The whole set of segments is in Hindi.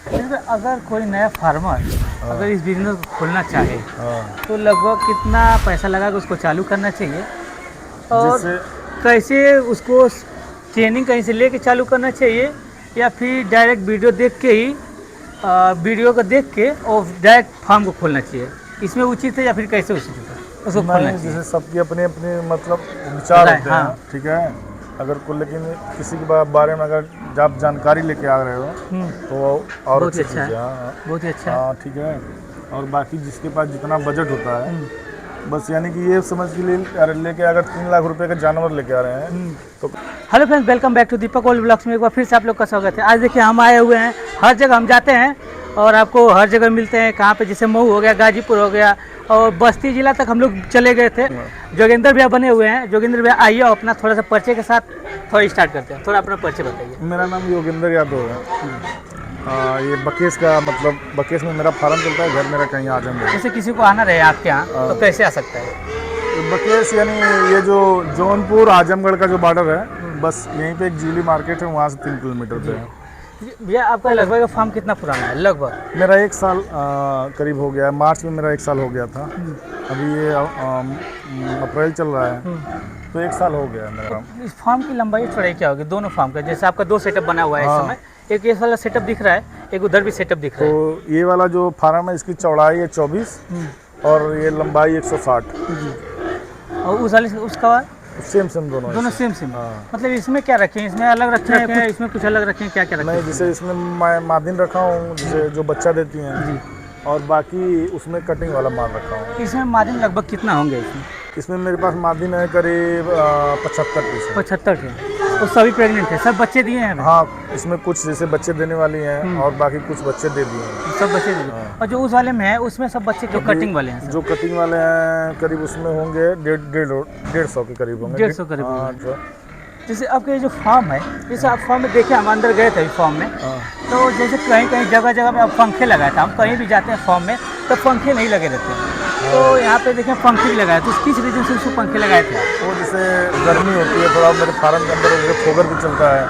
फिर अगर कोई नया फार्मर अगर इस बिजनेस को खोलना चाहे तो लगभग कितना पैसा लगा के उसको चालू करना चाहिए और कैसे उसको ट्रेनिंग कहीं से लेके चालू करना चाहिए या फिर डायरेक्ट वीडियो देख के ही वीडियो को देख के और डायरेक्ट फार्म को खोलना चाहिए, इसमें उचित है या फिर कैसे उचित है उसको खोलना चाहिए? जैसे सबकी अपने अपने मतलब विचार होते हैं, ठीक है। अगर को लेकिन किसी के बारे में अगर आप जानकारी लेके आ रहे हो तो और बहुत अच्छा है, बहुत ही अच्छा है, ठीक है। और बाकी जिसके पास जितना बजट होता है बस यानी कि ये समझ के लिए लेके अगर 3 लाख रुपए का जानवर लेके आ रहे हैं तो। Hello friends, welcome back to Deepak world blogs में एक बार फिर से आप लोग का स्वागत है। आज देखिए हम आए हुए हैं, हर जगह हम जाते हैं और आपको हर जगह मिलते हैं। कहाँ पे, जैसे मऊ हो गया, गाजीपुर हो गया और बस्ती जिला तक हम लोग चले गए थे। जोगिंदर भैया बने हुए हैं। जोगिंदर भैया आइए अपना थोड़ा सा परिचय के साथ थोड़ा स्टार्ट करते हैं। थोड़ा अपना परिचय बताइए। मेरा नाम योगेंद्र यादव है। ये बकेश का मतलब बकेश में मेरा फार्म चलता है, घर मेरा कहीं आजमगढ़। जैसे किसी को आना रहे आपके यहाँ तो कैसे आ सकता है? बकेश यानी ये जो जौनपुर आजमगढ़ का जो बॉर्डर है, बस यहीं पे एक जीली मार्केट है, वहाँ से 3 किलोमीटर पे है। भैया आपका लगभग फार्म कितना पुराना है? लगभग मेरा 1 साल करीब हो गया है। मार्च में मेरा 1 साल हो गया था। अभी ये अप्रैल चल रहा है तो 1 साल हो गया है मेरा। इस फार्म की लंबाई चौड़ाई क्या होगी दोनों फार्म का? जैसे आपका 2 सेटअप बना हुआ है इस समय, एक ये वाला सेटअप दिख रहा है, एक उधर भी सेटअप दिख रहा है। तो ये वाला जो फार्म है इसकी चौड़ाई है 24 और ये लंबाई 160। और उस वाले उसका सेम दोनों सेम। मतलब इसमें क्या रखे हैं? इसमें अलग रखे हैं, इसमें कुछ अलग रखे हैं, क्या क्या रखे हैं? नहीं, जैसे इसमें मादिन रखा हूँ जैसे जो बच्चा देती हैं और बाकी उसमें कटिंग वाला माल रखा हूँ। इसमें मार्जिन लगभग कितना होंगे इसमें मेरे पास मादिन है करीब 75 पीस। 75 है। तो सभी प्रेग्नेंट है? सब बच्चे दिए हैं? हाँ, इसमें कुछ जैसे बच्चे देने वाली हैं और बाकी कुछ बच्चे दे दिए हैं। सब बच्चे दिए। और जो उस वाले में है उसमें सब बच्चे जो कटिंग वाले हैं? जो कटिंग वाले हैं करीब उसमें होंगे 150 के करीब होंगे। 150 करीब। जैसे आपके जो फार्म है, जैसे आप फार्म में देखे, हम अंदर गए थे फार्म में, तो जैसे कहीं कहीं जगह जगह पे आप पंखे लगाए थे। हम कहीं भी जाते हैं फार्म में तो पंखे नहीं लगे रहते हैं, तो यहाँ पे देखें पंखे भी लगाए। तो किस रीजन से उसको पंखे लगाए थे? वो जैसे गर्मी होती है थोड़ा, मेरे फार्म के अंदर फोगर भी चलता है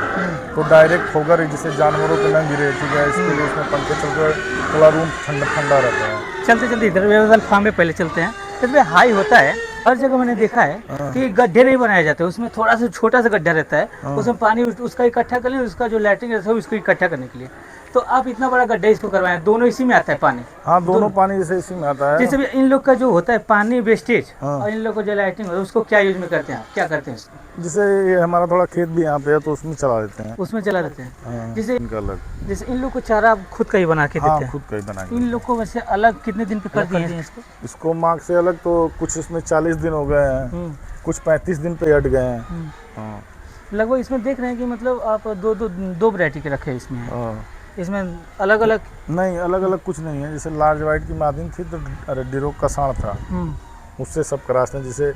तो डायरेक्ट फोगर जिससे जानवरों पे न गिरे, ठीक है, इसके लिए उसमें पंखे चलते थोड़ा रूम ठंडा रहता है। चलते इधर फार्म में पहले चलते हैं। इसमें हाई होता है, हर जगह मैंने देखा है कि गड्ढे नहीं बनाए जाते, उसमें थोड़ा सा छोटा सा गड्ढा रहता है, उसमें पानी उसका इकट्ठा करने, उसका जो लैट्रिन रहता है उसको इकट्ठा करने के लिए। तो आप इतना बड़ा गड्ढा इसको करवाए, दोनों इसी में आता है पानी? हाँ, दोनों पानी जैसे इसी में आता है। जैसे भी इन लोग का जो होता है पानी वेस्टेज और इन लोग को जो लैट्रिन होता है उसको क्या यूज में करते हैं, क्या करते हैं उसको? जैसे ये हमारा थोड़ा खेत भी यहाँ पे है तो उसमें चला देते हैं। उसमें चला देते हैं। जैसे अलग इन लोग को चारा आप खुद का ही बना के देते हैं? खुद का ही बना के। इन लोग को वैसे अलग कितने दिन पे कर दिए हैं इसको मार्ग से अलग? तो कुछ इसमें 40 दिन हो गए हैं, कुछ 35 दिन पे हट गए हैं। लगभग इसमें देख रहे हैं कि मतलब आप दो वैरायटी के रखे इसमें। इसमें अलग अलग नहीं, अलग अलग कुछ नहीं है। जैसे लार्ज वाइट की मादिन थी तो डिरोग का साढ़ था, उससे सब क्रॉस हैं। जैसे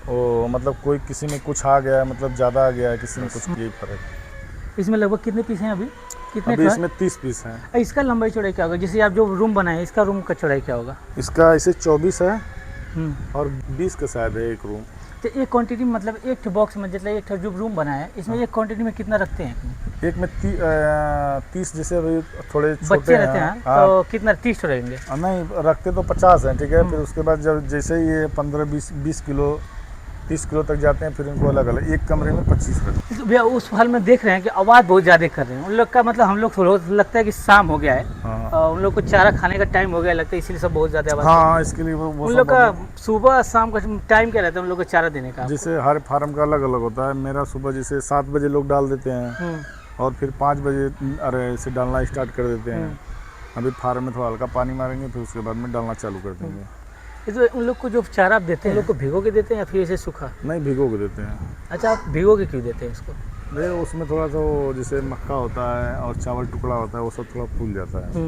वो मतलब कोई किसी में कुछ आ गया, मतलब ज़्यादा आ गया, किसी में कुछ, यही फर्क। इसमें लगभग कितने पीस हैं अभी? कितने? अभी इसमें 30 पीस हैं। इसका लंबाई चौड़ाई क्या होगा? जैसे आप जो रूम बनाए इसका रूम का चौड़ाई क्या होगा? इसका ऐसे 24 है और 20 का शायद है एक रूम। तो एक क्वांटिटी मतलब एक बॉक्स में, मतलब एक जो रूम बना है इसमें एक क्वांटिटी में कितना रखते हैं? एक में 30, जैसे अभी थोड़े बच्चे रहते हैं तो कितना 30 रहेंगे? नहीं, रखते तो 50 हैं, ठीक है। फिर उसके बाद जब जैसे ये 15-20 किलो 30 किलो तक जाते हैं फिर इनको अलग अलग एक कमरे में 25 रखते हैं। भैया उस हाल में देख रहे हैं कि आवाज़ बहुत ज़्यादा कर रहे हैं उन लोग का, मतलब हम लोग थोड़ा लगता है कि शाम हो गया है और उन लोग को चारा खाने का टाइम हो गया लगता है, इसीलिए सब बहुत ज़्यादा आवाज़। हाँ, इसके लिए वो उन लोग का सुबह शाम का टाइम क्या रहता है उन लोग को चारा देने का? जैसे हर फार्म का अलग अलग होता है। मेरा सुबह जैसे 7 बजे लोग डाल देते हैं और फिर 5 बजे ऐसे डालना स्टार्ट कर देते हैं। अभी फार्म में थोड़ा हल्का पानी मारेंगे फिर उसके बाद में डालना चालू कर देंगे। तो उन लोग को जो चारा आप देते हैं उन लोग को भिगो के देते हैं या फिर ऐसे सूखा? नहीं, भिगो के देते हैं। अच्छा, आप भिगो के क्यों देते हैं इसको? उसमें थोड़ा सा जैसे मक्का होता है और चावल टुकड़ा होता है, वो सब थोड़ा फूल जाता है।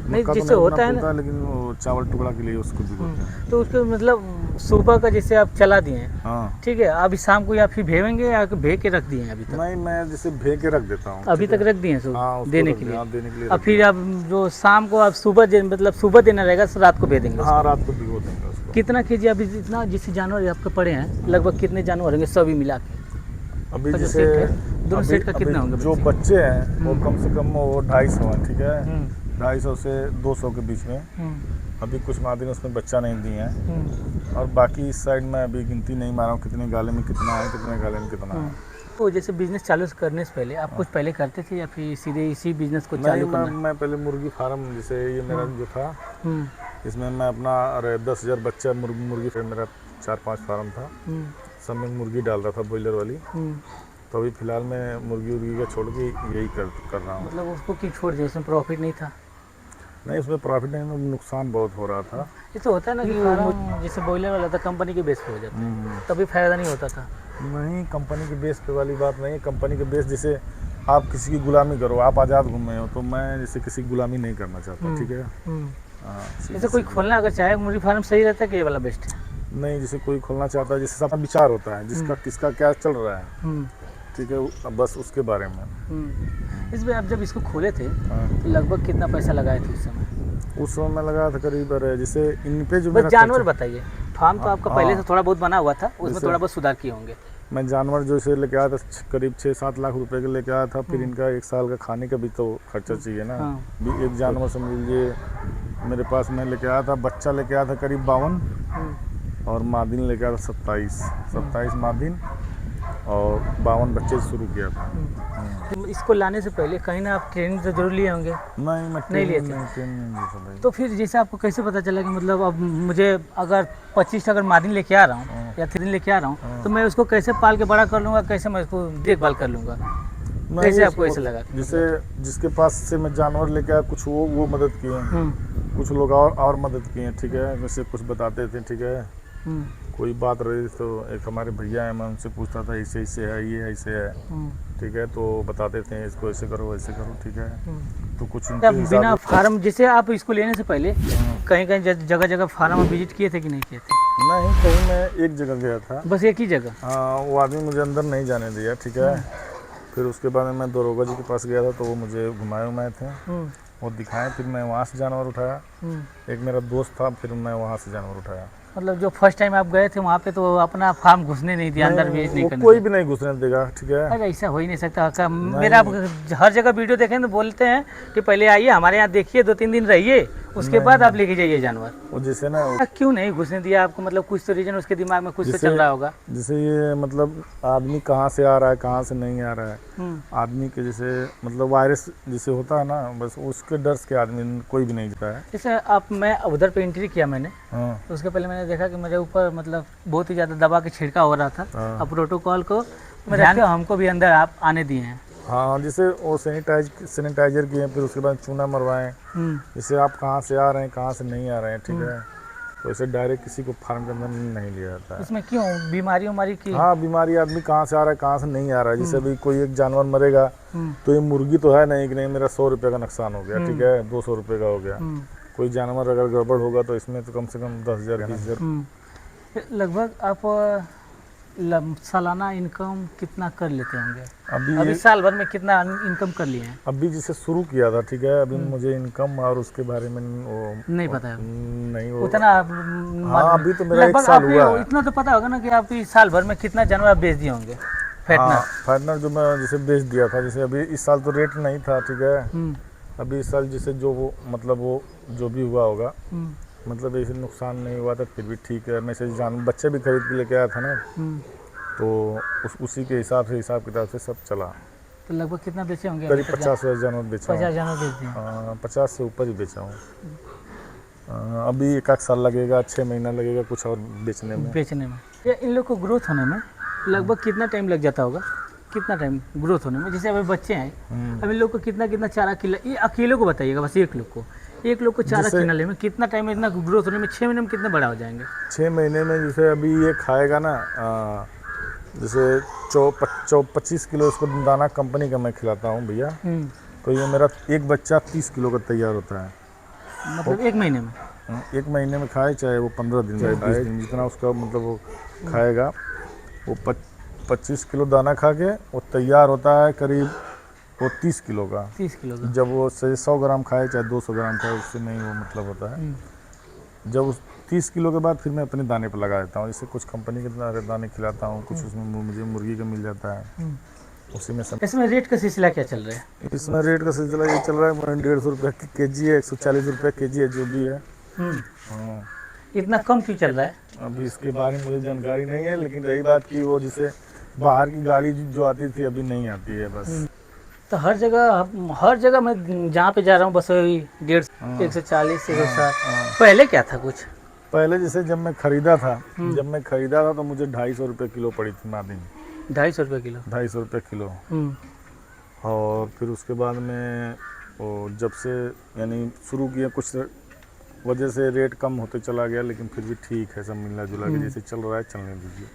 नहीं, जिससे होता है ना, लेकिन वो चावल टुकड़ा के लिए उसको भिगोते हैं। तो उसको मतलब सुबह का जैसे आप चला दिए हैं, हाँ ठीक है, अभी शाम को या फिर भेवेंगे या भेज के रख दिए हैं? अभी तक नहीं, मैं जैसे भेज के रख देता हूँ। अभी तक रख दिए हैं देने के लिए? देने के लिए। अब फिर आप जो शाम को आप सुबह मतलब सुबह देना रहेगा तो रात को भेज देंगे? हाँ, रात को भिगो देंगे उसको। कितना केजी अभी इतना जिससे जानवर आपके पड़े हैं लगभग कितने जानवर होंगे सभी मिला के? अभी जैसे दोनों सेट का कितना होंगे जो बच्चे हैं वो कम से कम वो 250 हैं, ठीक है, हम्म, 250 से 200 के बीच में। अभी कुछ मादिन उसमें बच्चा नहीं दिए हैं, और बाकी इस साइड में अभी गिनती नहीं मारा हूँ कितने गाले में कितना है, कितने गाले में कितना है। तो जैसे बिजनेस चालू करने से पहले आप कुछ पहले करते थे या फिर सीधे इसी बिजनेस को चालू करना? मैं पहले मुर्गी फार्म, जैसे ये मेरा जो था, हम्म, इसमें मैं अपना 10,000 बच्चा मुर्गी फिर मेरा 4-5 फार्म था, सब में मुर्गी डाल रहा था बॉयलर वाली। तो अभी फिलहाल मैं मुर्गी उर्गी का छोड़ के यही कर रहा हूँ। मतलब उसको क्यों छोड़ दिया? उसमें प्रॉफिट नहीं था? नहीं, उसमें प्रॉफिट नहीं, नुकसान बहुत हो रहा था। ये तो होता है ना कि जैसे बॉयलर वाला था कंपनी के बेस पे हो जाता है, तभी फायदा नहीं होता था। नहीं, कंपनी के बेस पे वाली बात नहीं है। कंपनी के बेस जैसे आप किसी की गुलामी करो, आप आज़ाद घूमे हो, तो मैं जैसे किसी की गुलामी नहीं करना चाहता, ठीक है। हाँ, जैसे कोई खोलना अगर चाहे मुर्गी फार्म सही रहता है कि ये वाला बेस्ट है? नहीं, जैसे कोई खोलना चाहता है, जैसे सबका विचार होता है जिसका किसका क्या चल रहा है, ठीक है, बस उसके बारे में। इसमें आप जब इसको खोले थे हाँ। तो लगभग कितना पैसा लगाए थे उस समय? उस समय मैं लगा था करीब, जैसे इन पे जो बस मेरा जानवर खर्चा- बताइए। फार्म तो आपका पहले से थोड़ा बहुत बना हुआ था, उसमें जैसे- थोड़ा बहुत सुधार किए होंगे। मैं जानवर जो इसे लेके आया था करीब 6-7 लाख रुपए के लेके आया था। फिर इनका 1 साल का खाने का भी तो खर्चा चाहिए ना। हाँ। भी एक जानवर समझ लीजिए मेरे पास, मैं लेके आया था, बच्चा लेके आया था करीब 52, और मादिन लेके आया था 27 मादिन और 52 बच्चे से शुरू किया था। तो इसको लाने से पहले कहीं ना आप ट्रेनिंग तो जरूर लिए होंगे? नहीं, मैं नहीं लिए थे? ट्रेनिंग नहीं ली था भाई। तो फिर जैसे आपको कैसे पता चला कि मतलब अब मुझे अगर 25 अगर मादिन लेके आ रहा हूँ या 3 लेके आ रहा हूँ, तो मैं उसको कैसे पाल के बड़ा कर लूँगा, कैसे मैं उसको देखभाल कर लूँगा? कैसे आपको ऐसा लगा? जैसे जिसके पास से मैं जानवर लेके आया, कुछ वो मदद किए, कुछ लोग और मदद किए, ठीक है, जैसे कुछ बताते थे, ठीक है, कोई बात रही तो एक हमारे भैया है, मैं उनसे पूछता था ऐसे ऐसे है, ये ऐसे है, ठीक है, तो बताते थे इसको ऐसे करो वैसे करो, ठीक है। तो कुछ उनके तब हिसाब बिना फार्म, जैसे आप इसको लेने से पहले कहीं कहीं जगह जगह फार्म विजिट किए थे कि नहीं किए थे? नहीं, कहीं मैं एक जगह गया था, बस एक ही जगह? हाँ, वो आदमी मुझे अंदर नहीं जाने दिया, ठीक है। फिर उसके बाद में मैं दरोगा जी के पास गया था, तो वो मुझे घुमाए थे, वो दिखाए, फिर मैं वहाँ से जानवर उठाया। एक मेरा दोस्त था, फिर मैं वहाँ से जानवर उठाया। मतलब जो फर्स्ट टाइम आप गए थे वहाँ पे तो अपना फार्म घुसने नहीं दिया, अंदर विजिट नहीं करने कोई दिया? भी नहीं घुसने देगा, ठीक है। अरे ऐसा हो ही नहीं सकता। मेरा हर जगह वीडियो देखें तो बोलते हैं कि पहले आइए हमारे यहाँ देखिए, 2-3 दिन रहिए, उसके बाद आप लेके जाइए जानवर। वो जैसे ना, क्यों नहीं घुसने दिया आपको? मतलब कुछ तो रीजन उसके दिमाग में कुछ तो चल रहा होगा। जैसे ये मतलब आदमी कहाँ से आ रहा है, कहाँ से नहीं आ रहा है, आदमी के जैसे मतलब वायरस जैसे होता है ना, बस उसके डर के आदमी कोई भी नहीं जाता है। जैसे आप, मैं उधर पे एंट्री किया मैंने, हाँ, तो उसके पहले मैंने देखा कि मेरे ऊपर मतलब बहुत ही ज़्यादा दबा के छिड़काव हो रहा था। अब प्रोटोकॉल को ध्यान हमको भी अंदर आप आने दिए हैं। हाँ, जैसे वो सैनिटाइजर किए, फिर उसके बाद चूना मरवाएं, जैसे आप कहाँ से आ रहे हैं, कहाँ से नहीं आ रहे हैं, ठीक है। तो ऐसे डायरेक्ट किसी को फार्म के अंदर नहीं लिया जाता है। इसमें क्यों बीमारी उमारी की? हाँ, बीमारी आदमी कहाँ से आ रहा है, कहाँ से नहीं आ रहा है। जैसे अभी कोई एक जानवर मरेगा, तो ये मुर्गी तो है नहीं कि नहीं मेरा 100 रुपये का नुकसान हो गया, ठीक है, 200 रुपये का हो गया। कोई जानवर अगर गड़बड़ होगा तो इसमें तो कम से कम 10,000 20,000। लगभग आप सालाना इनकम कितना कर लेते होंगे? अभी अभी साल भर में कितना इनकम कर लिए हैं? अभी जिसे शुरू किया था, ठीक है, अभी मुझे इनकम और उसके बारे में वो नहीं पता है नहीं, वो उतना। हाँ, अभी तो मेरा 1 साल हुआ है। इतना तो पता होगा ना कि आप इस साल भर में कितना जानवर आप बेच दिए होंगे? हाँ, फाइनल जो मैं जैसे बेच दिया था, जैसे अभी इस साल तो रेट नहीं था, ठीक है। अभी इस साल जैसे जो वो मतलब वो जो भी हुआ होगा, मतलब ऐसे नुकसान नहीं हुआ था, फिर भी ठीक है। मैं से बच्चे भी खरीद के लेके आया था ना, तो उसी के हिसाब किताब से सब चला। तो लगभग कितना बेचे होंगे? करीब 50,000 जानवर बेचा। 50 जानवर बेच दिए? 50 से ऊपर ही बेचा हूँ। अभी 1 साल लगेगा, 6 महीना लगेगा कुछ और बेचने में। या इन लोग को ग्रोथ होने में लगभग कितना टाइम लग जाता होगा? कितना टाइम ग्रोथ होने में? जैसे अभी बच्चे हैं, अब इन लोग को कितना चारा खिला, ये अकेले को बताइएगा, बस एक लोग को चारा खिलाने में कितना टाइम, इतना ग्रोथ होने में 6 महीने में कितने बड़ा हो जाएंगे? 6 महीने में जैसे अभी ये खाएगा ना, जैसे 25 किलो इसको दाना कंपनी का मैं खिलाता हूँ भैया, तो ये मेरा एक बच्चा 30 किलो का तैयार होता है। मतलब 1 महीने में? 1 महीने में खाए, चाहे वो 15 दिन का 20 दिन, जितना उसका मतलब वो खाएगा, वो 25 किलो दाना खा के वो तैयार होता है करीब वो 30 किलो का। 30 किलो का? जब वो 100 ग्राम खाए चाहे 200 ग्राम खाए, उससे नहीं वो मतलब होता है। जब उस 30 किलो के बाद फिर मैं अपने दाने पर लगा देता हूँ। जैसे कुछ कंपनी के दाने खिलाता हूँ, कुछ उसमें मुझे मुर्गी का मिल जाता है, उसी में सब। इसमें रेट का सिलसिला क्या चल रहा है? इसमें रेट का सिलसिला ये चल रहा है, 150 रुपये के जी है, 140 रुपये के जी है, जो भी है। हाँ। इतना कम क्यों चल रहा है? अभी इसके बारे में मुझे जानकारी नहीं है, लेकिन रही बात की वो जैसे बाहर की गाड़ी जो आती थी अभी नहीं आती है बस। तो हर जगह मैं जहाँ पे जा रहा हूँ बस वही 150, 140, 160। पहले क्या था कुछ? पहले जैसे जब मैं खरीदा था तो मुझे 250 रुपये किलो पड़ी थी मादीन। 250 रुपये किलो? 250 रुपये किलो। और फिर उसके बाद में वो जब से यानी शुरू किया, कुछ वजह से रेट कम होते चला गया, लेकिन फिर भी ठीक है, सब मिला जुला के जैसे चल रहा है चलने दीजिए।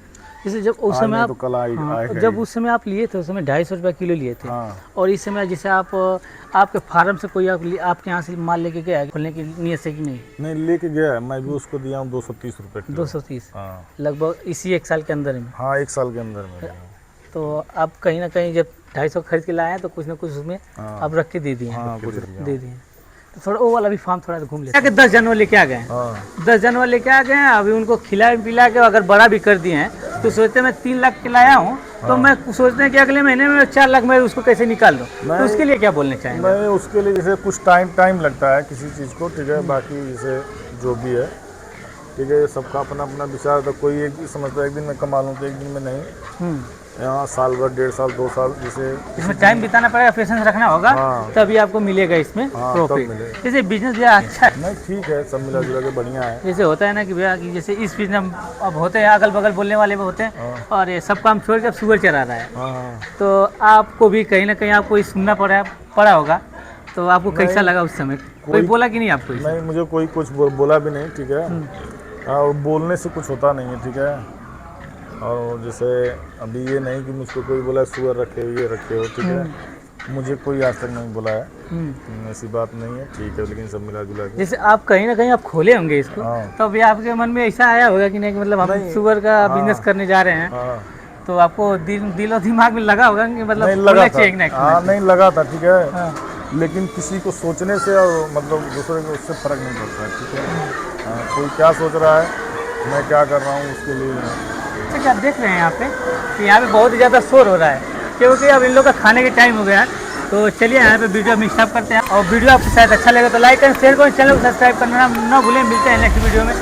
जैसे जब उस समय आप तो कल आएगा जब उस समय आप लिए थे, उस समय 250 रुपये किलो लिए थे। और इस समय जैसे आपके फार्म से कोई आपके यहाँ से माल लेके गया खोलने की नियत से कि नहीं? नहीं, लेके गया, मैं भी उसको दिया हूँ 230 रुपये किलो। 230? लगभग इसी 1 साल के अंदर में? हाँ, 1 साल के अंदर में। तो आप कहीं ना कहीं जब 250 खरीद के लाए हैं तो कुछ ना कुछ उसमें आप रख के दे दिए? कुछ दे दिए। तो थोड़ा वो वाला भी फार्म थोड़ा घूम लेते हैं। 10 जानवर लेके आ गए, 10 जानवर लेके आ गए हैं। अभी उनको खिला पिला के अगर बड़ा भी कर दिए हैं तो सोचते मैं 3 लाख के लाया हूँ, तो मैं सोचते हैं कि अगले महीने में 4 लाख में उसको कैसे निकाल दूँ। तो उसके लिए क्या बोलना चाहेंगे? मैं उसके लिए जैसे कुछ टाइम लगता है किसी चीज़ को, ठीक है। बाकी जैसे जो भी है, ठीक है, सबका अपना अपना विचार था। कोई एक समझता है एक दिन में कमा लूँ तो एक दिन में नहीं। यहाँ साल भर, 1.5 साल, 2 साल, जैसे इसमें टाइम बिताना पड़ेगा, पेशेंस रखना होगा। तभी आपको मिलेगा इसमें प्रॉफिट। जैसे बिजनेस भैया अच्छा है? नहीं, ठीक है, सब मिला जुला के बढ़िया है। जैसे होता है ना कि भैया कि जैसे इस बिजनेस अब होते हैं, अगल बगल बोलने वाले भी होते हैं, और ये सब काम छोड़ के अब सुअर चरा रहा है। तो आपको भी कहीं ना कहीं आपको सुनना पड़ा होगा, तो आपको कैसा लगा उस समय? कोई बोला कि नहीं आपको? नहीं, मुझे कोई कुछ बोला भी नहीं, ठीक है। और बोलने से कुछ होता नहीं है, ठीक है। और जैसे अभी ये नहीं कि मुझको कोई बोला सुअर रखे हो, ये रखे हो, ठीक है। मुझे कोई आज तक नहीं बोला है, ऐसी बात नहीं है, ठीक है। लेकिन सब मिला जुला के जैसे आप कहीं ना कहीं आप खोले होंगे इसको, तो अभी आपके मन में ऐसा आया होगा कि नहीं कि मतलब हम सुअर का बिजनेस करने जा रहे हैं, तो आपको दिल और दिमाग में लगा होगा कि मतलब नहीं लगा था? नहीं लगा था, ठीक है। लेकिन किसी को सोचने से और मतलब दूसरे को उससे फर्क नहीं पड़ता है, ठीक है। कोई क्या सोच रहा है, मैं क्या कर रहा हूँ, उसके लिए। जैसे कि आप देख रहे हैं यहाँ पे कि यहाँ पे बहुत ही ज़्यादा शोर हो रहा है, क्योंकि अब इन लोग का खाने के टाइम हो गया है। तो चलिए यहाँ पे वीडियो हम स्टॉप करते हैं, और वीडियो आपको शायद अच्छा लगे तो लाइक एंड शेयर करें, चैनल को सब्सक्राइब करना ना भूलें। मिलते हैं नेक्स्ट वीडियो में।